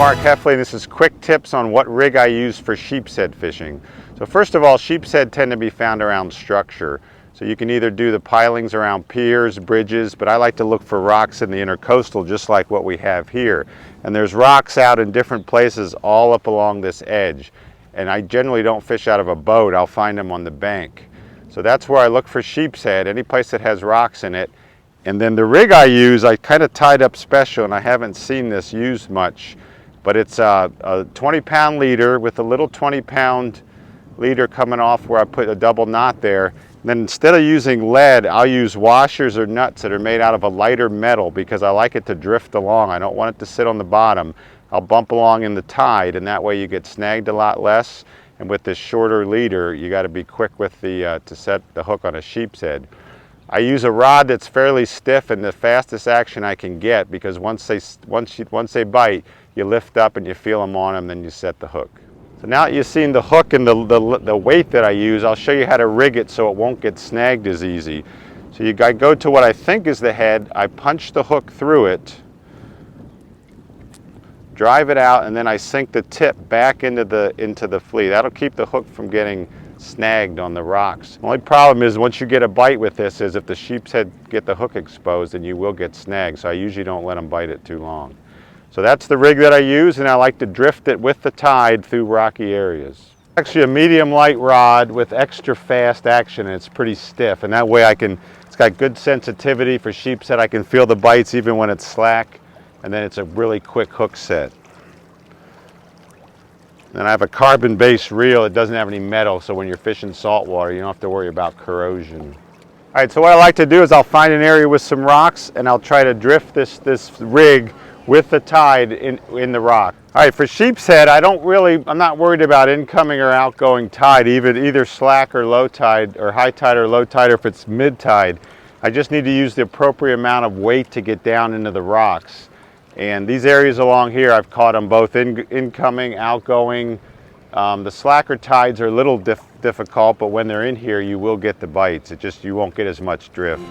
Mark Heffley, and this is quick tips on what rig I use for sheepshead fishing. So first of all, sheepshead tend to be found around structure. So you can either do the pilings around piers, bridges, but I like to look for rocks in the intercoastal just like what we have here. And there's rocks out in different places all up along this edge. And I generally don't fish out of a boat, I'll find them on the bank. So that's where I look for sheepshead, any place that has rocks in it. And then the rig I use, I kind of tied up special, and I haven't seen this used much, but it's a 20-pound leader with a little 20-pound leader coming off where I put a double knot there. And then instead of using lead, I'll use washers or nuts that are made out of a lighter metal because I like it to drift along. I don't want it to sit on the bottom. I'll bump along in the tide, and that way you get snagged a lot less. And with this shorter leader, you got to be quick with the to set the hook on a sheepshead. I use a rod that's fairly stiff and the fastest action I can get, because once they bite, you lift up and you feel them on them, then you set the hook. So now that you've seen the hook and the weight that I use, I'll show you how to rig it so it won't get snagged as easy. So I go to what I think is the head, I punch the hook through it, drive it out, and then I sink the tip back into the flea. That'll keep the hook from getting snagged on the rocks. The only problem is once you get a bite with this is if the sheepshead get the hook exposed, then you will get snagged. So I usually don't let them bite it too long. So that's the rig that I use, and I like to drift it with the tide through rocky areas. Actually a medium light rod with extra fast action, and it's pretty stiff, and that way it's got good sensitivity for sheepshead. I can feel the bites even when it's slack, and then it's a really quick hook set. And I have a carbon-based reel. It doesn't have any metal, so when you're fishing saltwater, you don't have to worry about corrosion. All right, so what I like to do is I'll find an area with some rocks, and I'll try to drift this rig with the tide in the rock. All right, for sheepshead, I'm not worried about incoming or outgoing tide, either slack or low tide, or high tide or low tide, or if it's mid tide. I just need to use the appropriate amount of weight to get down into the rocks. And these areas along here, I've caught them both incoming, outgoing. The slacker tides are a little difficult, but when they're in here, you will get the bites. You won't get as much drift.